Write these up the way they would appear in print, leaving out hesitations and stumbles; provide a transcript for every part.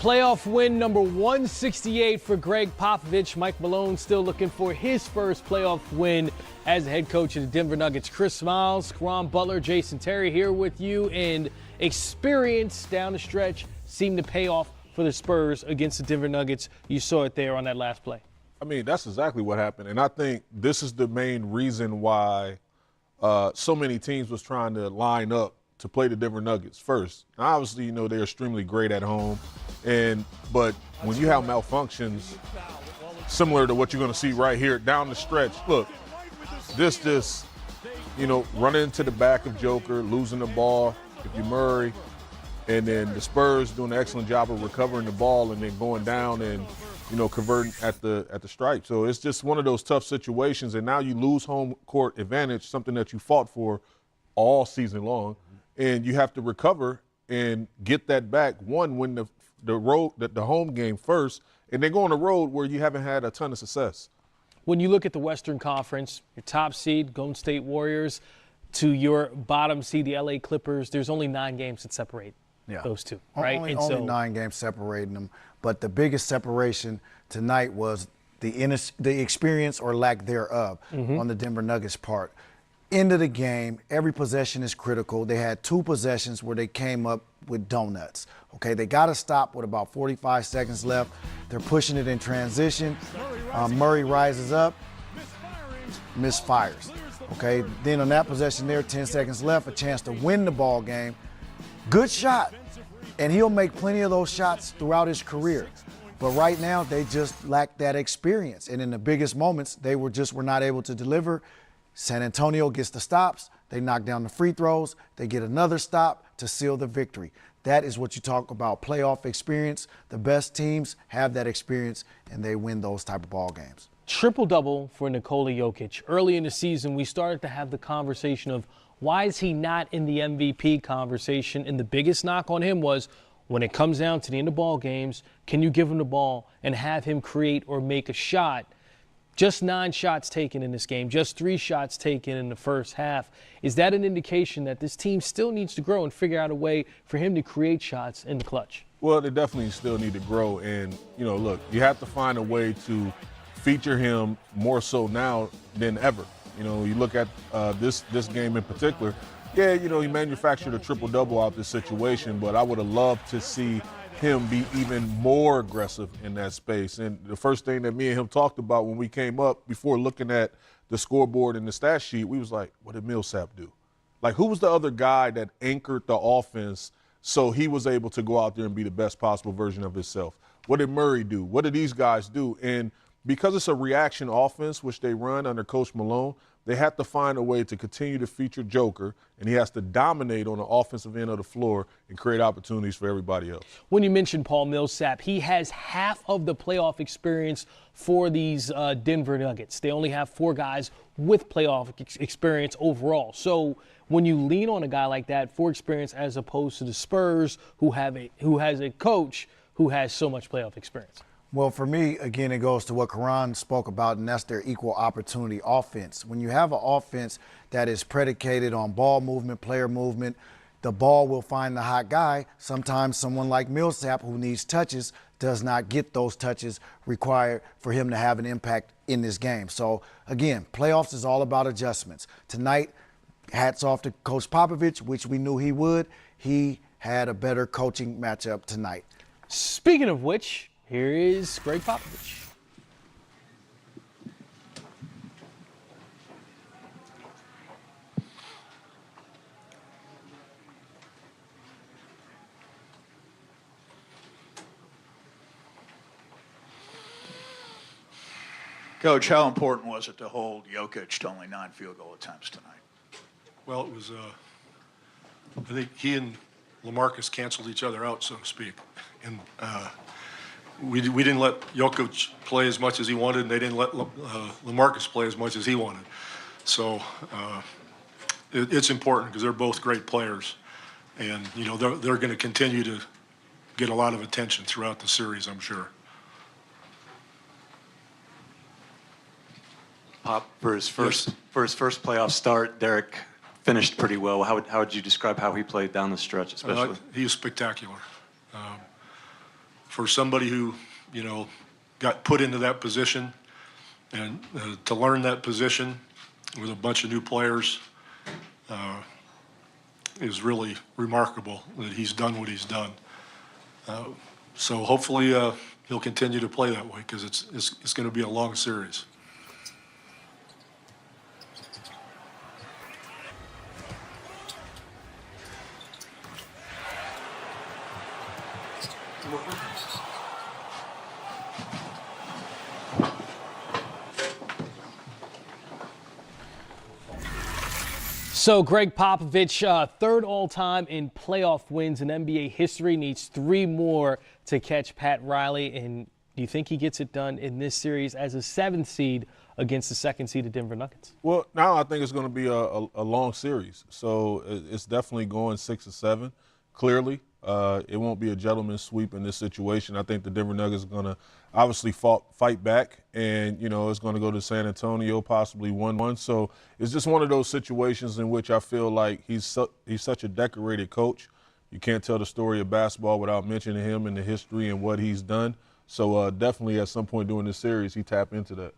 Playoff win number 168 for Greg Popovich. Mike Malone still looking for his first playoff win as the head coach of the Denver Nuggets. Chris Smiles, Caron, Butler, Jason Terry here with you. And experience down the stretch seemed to pay off for the Spurs against the Denver Nuggets. You saw it there on that last play. I mean, that's exactly what happened. And I think this is the main reason why so many teams was trying to line up to play the Denver Nuggets first. Now, obviously, you know, they're extremely great at home. But when you have malfunctions similar to what you're going to see right here down the stretch, look, this you know, running into the back of Joker, losing the ball, if you Murray, and then the Spurs doing an excellent job of recovering the ball and then going down and, you know, converting at the stripe. So it's just one of those tough situations, and now you lose home court advantage, something that you fought for all season long, and you have to recover and get that back. One, win the home game first, and then go on the road where you haven't had a ton of success. When you look at the Western Conference, your top seed, Golden State Warriors, to your bottom seed, the LA Clippers, there's only 9 games that separate those two, right? Only 9 games separating them. But the biggest separation tonight was the experience or lack thereof on the Denver Nuggets part. End of the game, every possession is critical. They had 2 possessions where they came up with donuts. Okay, they got to stop with about 45 seconds left. They're pushing it in transition. Murray rises up, misfires. Okay, then on that possession there, 10 seconds left, a chance to win the ball game. Good shot, and he'll make plenty of those shots throughout his career. But right now, they just lack that experience. And in the biggest moments, they were not able to deliver. San Antonio gets the stops. They knock down the free throws. They get another stop to seal the victory. That is what you talk about, playoff experience. The best teams have that experience, and they win those type of ball games. Triple-double for Nikola Jokic. Early in the season, we started to have the conversation of why is he not in the MVP conversation? And the biggest knock on him was when it comes down to the end of ball games, can you give him the ball and have him create or make a shot? Just 9 shots taken in this game, just 3 shots taken in the first half. Is that an indication that this team still needs to grow and figure out a way for him to create shots in the clutch? Well, they definitely still need to grow. And, you know, look, you have to find a way to feature him more so now than ever. You know, you look at this game in particular, yeah, you know, he manufactured a triple-double out of this situation, but I would have loved to see him be even more aggressive in that space. And the first thing that me and him talked about when we came up, before looking at the scoreboard and the stat sheet, we was like, what did Millsap do? Like, who was the other guy that anchored the offense so he was able to go out there and be the best possible version of himself? What did Murray do? What did these guys do? And because it's a reaction offense, which they run under Coach Malone, they have to find a way to continue to feature Joker, and he has to dominate on the offensive end of the floor and create opportunities for everybody else. When you mentioned Paul Millsap, he has half of the playoff experience for these Denver Nuggets. They only have 4 guys with playoff experience overall. So when you lean on a guy like that for experience as opposed to the Spurs, who has a coach who has so much playoff experience. Well, for me, again, it goes to what Caron spoke about, and that's their equal opportunity offense. When you have an offense that is predicated on ball movement, player movement, the ball will find the hot guy. Sometimes someone like Millsap, who needs touches, does not get those touches required for him to have an impact in this game. So, again, playoffs is all about adjustments. Tonight, hats off to Coach Popovich, which we knew he would. He had a better coaching matchup tonight. Speaking of which, here is Greg Popovich. Coach, how important was it to hold Jokic to only 9 field goal attempts tonight? Well, it was, I think he and LaMarcus canceled each other out, so to speak. And we didn't let Jokic play as much as he wanted, and they didn't let LaMarcus play as much as he wanted. So it's important because they're both great players. And, you know, they're going to continue to get a lot of attention throughout the series, I'm sure. Pop, for his first playoff start, Derek finished pretty well. How would you describe how he played down the stretch, especially? He was spectacular. for somebody who, got put into that position and to learn that position with a bunch of new players is really remarkable that he's done what he's done. So hopefully he'll continue to play that way because it's going to be a long series. So Greg Popovich, third all-time in playoff wins in NBA history, needs 3 more to catch Pat Riley. And do you think he gets it done in this series as a 7th seed against the 2nd seed, the Denver Nuggets? Well, now I think it's going to be a long series. So it's definitely going 6 or 7, clearly. It won't be a gentleman's sweep in this situation. I think the Denver Nuggets are going to obviously fight back, and, it's going to go to San Antonio, possibly 1-1. So it's just one of those situations in which I feel like he's such a decorated coach. You can't tell the story of basketball without mentioning him and the history and what he's done. So definitely at some point during this series, he tapped into that.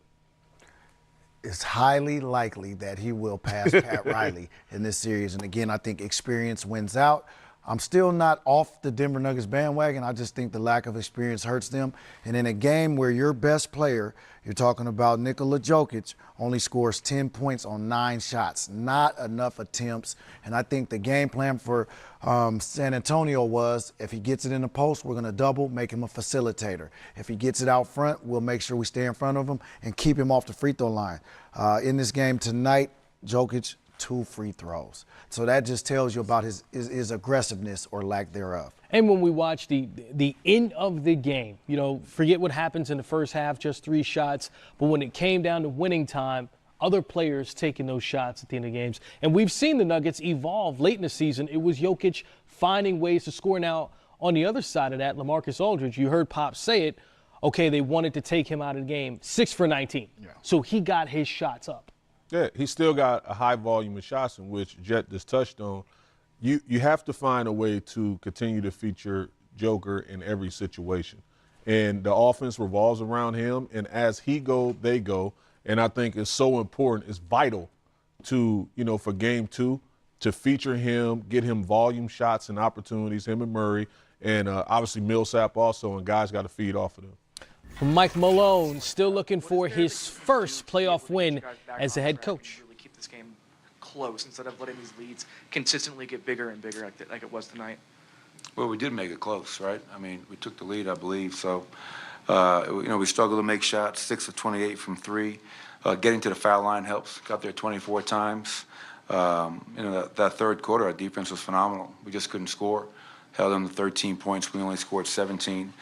It's highly likely that he will pass Pat Riley in this series. And again, I think experience wins out. I'm still not off the Denver Nuggets bandwagon. I just think the lack of experience hurts them. And in a game where your best player, you're talking about Nikola Jokic, only scores 10 points on 9 shots, not enough attempts. And I think the game plan for San Antonio was, if he gets it in the post, we're going to double, make him a facilitator. If he gets it out front, we'll make sure we stay in front of him and keep him off the free throw line. In this game tonight, Jokic, 2 free throws. So that just tells you about his aggressiveness or lack thereof. And when we watch the end of the game, forget what happens in the first half, just 3 shots. But when it came down to winning time, other players taking those shots at the end of games. And we've seen the Nuggets evolve late in the season. It was Jokic finding ways to score. Now, on the other side of that, LaMarcus Aldridge, you heard Pop say it, okay, they wanted to take him out of the game, 6 for 19. Yeah. So he got his shots up. Yeah, he still got a high volume of shots, in which Jet just touched on. You have to find a way to continue to feature Joker in every situation. And the offense revolves around him, and as he go, they go. And I think it's so important, it's vital to, for game 2, to feature him, get him volume shots and opportunities, him and Murray, and obviously Millsap also, and guys got to feed off of them. Mike Malone still looking for his first playoff win as a head coach. Really keep this game close instead of letting these leads consistently get bigger and bigger like it was tonight. Well, we did make it close, right? I mean, we took the lead, I believe. So, we struggled to make shots, 6 of 28 from 3. Getting to the foul line helps. Got there 24 times. That third quarter, our defense was phenomenal. We just couldn't score. Held them to 13 points. We only scored 17.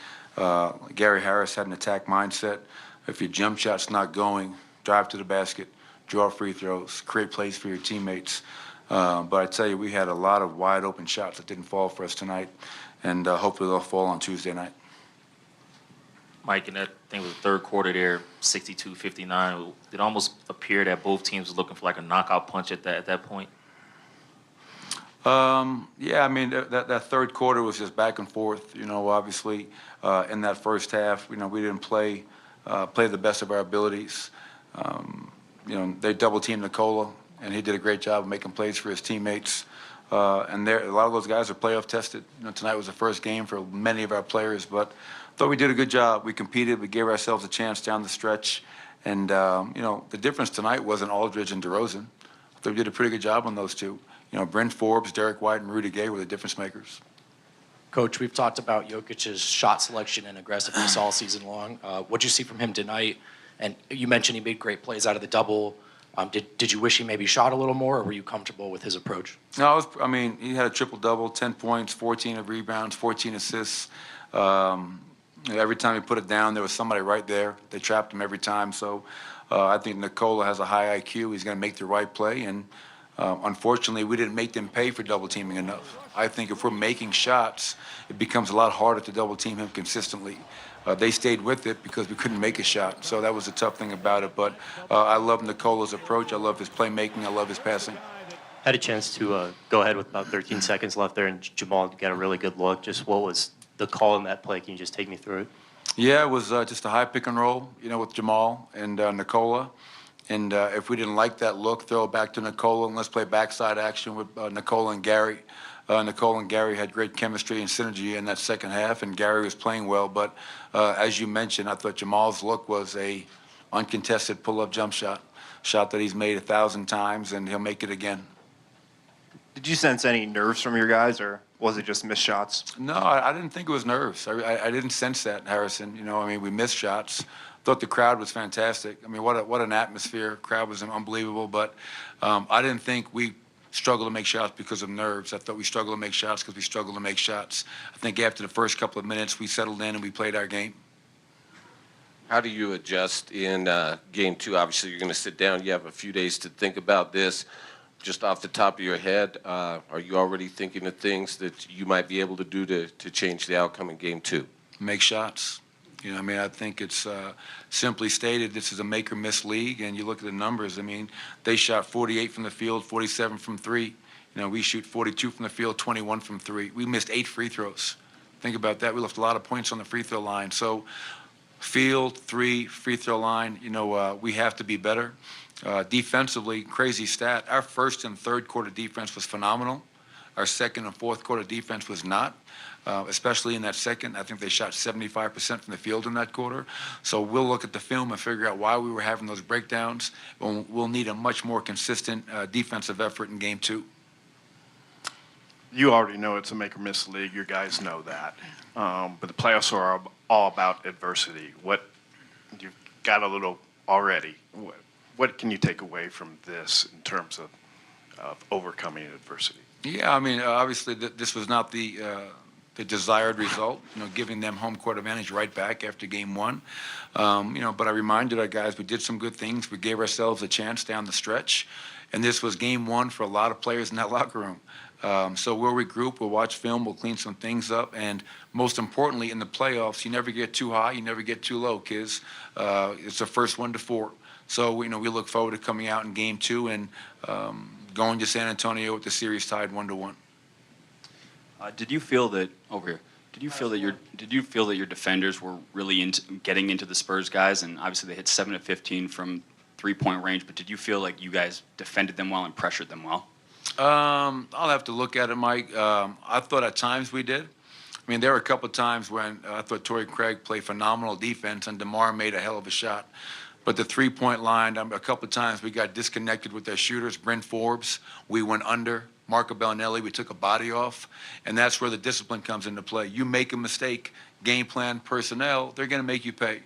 Gary Harris had an attack mindset. If your jump shot's not going, drive to the basket, draw free throws, create plays for your teammates. But I tell you, we had a lot of wide open shots that didn't fall for us tonight, and hopefully they'll fall on Tuesday night. Mike, in that thing was the third quarter there, 62-59. It almost appeared that both teams were looking for like a knockout punch at that point. Yeah, I mean, that third quarter was just back and forth. Obviously, in that first half, we didn't play the best of our abilities. They double-teamed Nikola, and he did a great job of making plays for his teammates. And a lot of those guys are playoff tested. Tonight was the first game for many of our players, but I thought we did a good job. We competed. We gave ourselves a chance down the stretch. And, the difference tonight wasn't Aldridge and DeRozan. I thought we did a pretty good job on those two. Brent Forbes, Derek White, and Rudy Gay were the difference makers. Coach, we've talked about Jokic's shot selection and aggressiveness all season long. What'd you see from him tonight? And you mentioned he made great plays out of the double. Did you wish he maybe shot a little more, or were you comfortable with his approach? No, he had a triple-double, 10 points, 14 of rebounds, 14 assists. Every time he put it down, there was somebody right there. They trapped him every time. So I think Nikola has a high IQ. He's going to make the right play. And unfortunately, we didn't make them pay for double-teaming enough. I think if we're making shots, it becomes a lot harder to double-team him consistently. They stayed with it because we couldn't make a shot. So that was the tough thing about it. But I love Nikola's approach. I love his playmaking. I love his passing. Had a chance to go ahead with about 13 seconds left there, and Jamal got a really good look. Just what was the call in that play. Can you just take me through it? Yeah, it was just a high pick and roll, with Jamal and Nicola. And if we didn't like that look, throw it back to Nicola and let's play backside action with Nicola and Gary. Nicola and Gary had great chemistry and synergy in that second half, and Gary was playing well. But as you mentioned, I thought Jamal's look was a uncontested pull-up jump shot that he's made 1,000 times, and he'll make it again. Did you sense any nerves from your guys, or was it just missed shots? No, I didn't think it was nerves. I didn't sense that, Harrison. We missed shots. Thought the crowd was fantastic. What an atmosphere. Crowd was unbelievable. But I didn't think we struggled to make shots because of nerves. I thought we struggled to make shots because we struggled to make shots. I think after the first couple of minutes, we settled in and we played our game. How do you adjust in game two? Obviously, you're going to sit down. You have a few days to think about this. Just off the top of your head, are you already thinking of things that you might be able to do to change the outcome in game two? Make shots. I think it's simply stated, this is a make or miss league, and you look at the numbers. They shot 48 from the field, 47 from three. We shoot 42 from the field, 21 from three. We missed 8 free throws. Think about that. We left a lot of points on the free throw line. So field, 3, free throw line, we have to be better. Defensively, crazy stat. Our first and third quarter defense was phenomenal. Our second and fourth quarter defense was not. Especially in that second. I think they shot 75% from the field in that quarter. So we'll look at the film and figure out why we were having those breakdowns. We'll need a much more consistent defensive effort in game two. You already know it's a make or miss league. You guys know that. But the playoffs are all about adversity. You've got a little already. What can you take away from this in terms of overcoming adversity? Yeah, obviously this was not the desired result, giving them home court advantage right back after game one. But I reminded our guys we did some good things. We gave ourselves a chance down the stretch. And this was game one for a lot of players in that locker room. So we'll regroup, we'll watch film, we'll clean some things up. And most importantly, in the playoffs, you never get too high, you never get too low, kids. It's the first 1 to 4. So, we look forward to coming out in game two and going to San Antonio with the series tied 1-1. Did you feel that your defenders were really getting into the Spurs guys? And obviously they hit 7 of 15 from 3-point range. But did you feel like you guys defended them well and pressured them well? I'll have to look at it, Mike. I thought at times we did. There were a couple of times when I thought Torrey Craig played phenomenal defense and DeMar made a hell of a shot. But the 3-point line, a couple of times we got disconnected with their shooters. Brent Forbes, we went under. Marco Bellinelli, we took a body off. And that's where the discipline comes into play. You make a mistake, game plan, personnel, they're going to make you pay.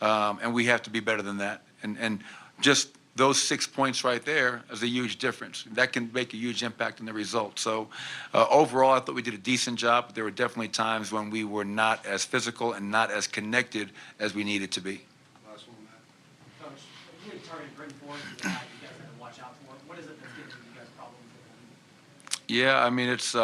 And we have to be better than that. And just those 6 points right there is a huge difference. That can make a huge impact on the result. So overall, I thought we did a decent job. But there were definitely times when we were not as physical and not as connected as we needed to be. Yeah, it's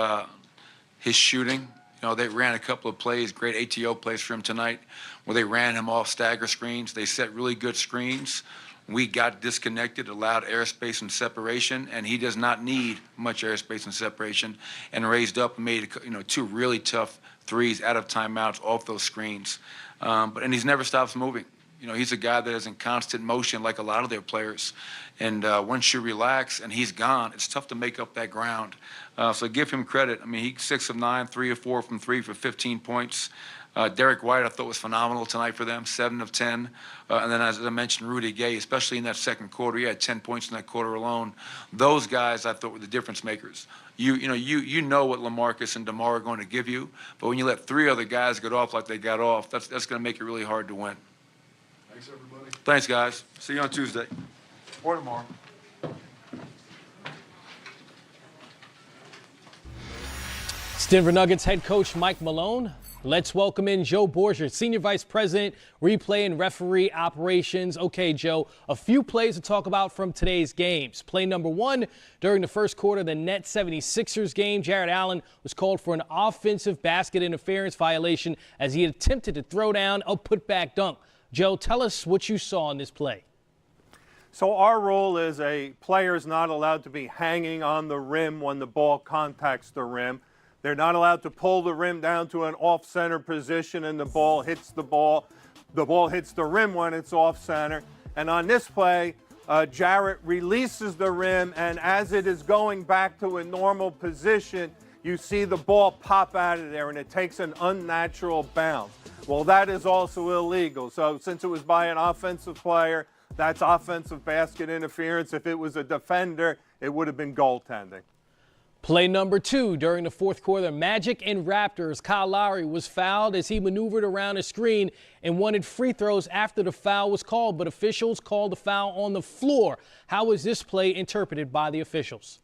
his shooting. They ran a couple of plays, great ATO plays for him tonight, where they ran him off stagger screens. They set really good screens. We got disconnected, allowed airspace and separation, and he does not need much airspace and separation, and raised up and made 2 really tough threes out of timeouts off those screens. And he's never stops moving. He's a guy that is in constant motion like a lot of their players. And once you relax and he's gone, it's tough to make up that ground. So give him credit. He's 6 of 9, 3 of 4 from 3 for 15 points. Derek White, I thought, was phenomenal tonight for them, 7 of 10. And then, as I mentioned, Rudy Gay, especially in that second quarter, he had 10 points in that quarter alone. Those guys, I thought, were the difference makers. You know what LaMarcus and DeMar are going to give you, but when you let 3 other guys get off like they got off, that's going to make it really hard to win. Thanks, everybody. Thanks, guys. See you on Tuesday. Or tomorrow. Denver Nuggets head coach Mike Malone. Let's welcome in Joe Borgia, Senior Vice President, Replay and Referee Operations. Okay, Joe, a few plays to talk about from today's games. Play number 1, during the first quarter of the Nets 76ers game, Jared Allen was called for an offensive basket interference violation as he attempted to throw down a putback dunk. Joe, tell us what you saw in this play. So our rule is a player is not allowed to be hanging on the rim when the ball contacts the rim. They're not allowed to pull the rim down to an off-center position and the ball hits the ball. The ball hits the rim when it's off-center. And on this play, Jarrett releases the rim, and as it is going back to a normal position, you see the ball pop out of there, and it takes an unnatural bounce. Well, that is also illegal. So since it was by an offensive player, that's offensive basket interference. If it was a defender, it would have been goaltending. Play number 2 during the fourth quarter, Magic and Raptors. Kyle Lowry was fouled as he maneuvered around a screen and wanted free throws after the foul was called, but officials called the foul on the floor. How was this play interpreted by the officials?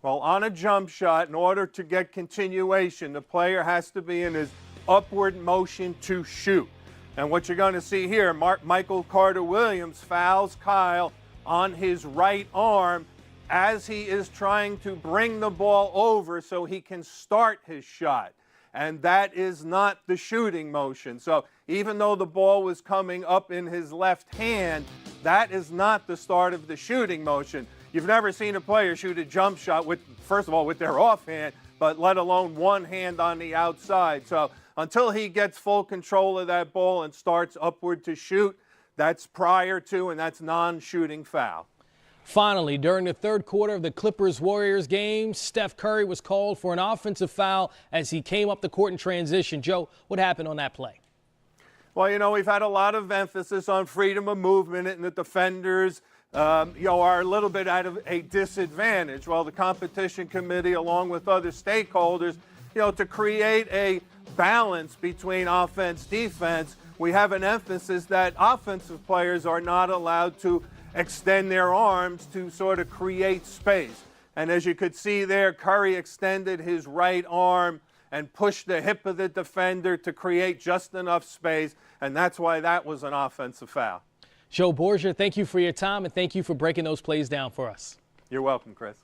Well, on a jump shot, in order to get continuation, the player has to be in his upward motion to shoot. And what you're going to see here, Michael Carter-Williams fouls Kyle on his right arm as he is trying to bring the ball over so he can start his shot. And that is not the shooting motion. So even though the ball was coming up in his left hand, that is not the start of the shooting motion. You've never seen a player shoot a jump shot with, first of all, with their offhand, but let alone one hand on the outside. So until he gets full control of that ball and starts upward to shoot, that's prior to and that's non-shooting foul. Finally, during the third quarter of the Clippers-Warriors game, Steph Curry was called for an offensive foul as he came up the court in transition. Joe, what happened on that play? Well, you know, we've had a lot of emphasis on freedom of movement, and the defenders, are a little bit at a disadvantage. Well, the competition committee, along with other stakeholders, to create a balance between offense, defense, we have an emphasis that offensive players are not allowed to extend their arms to sort of create space. And as you could see there, Curry extended his right arm and pushed the hip of the defender to create just enough space, and that's why that was an offensive foul. Joe Borgia, thank you for your time, and thank you for breaking those plays down for us. You're welcome, Chris.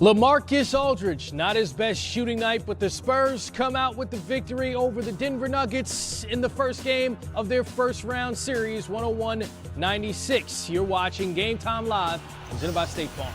LaMarcus Aldridge, not his best shooting night, but the Spurs come out with the victory over the Denver Nuggets in the first game of their first round series, 101-96. You're watching Game Time Live, presented by State Farm.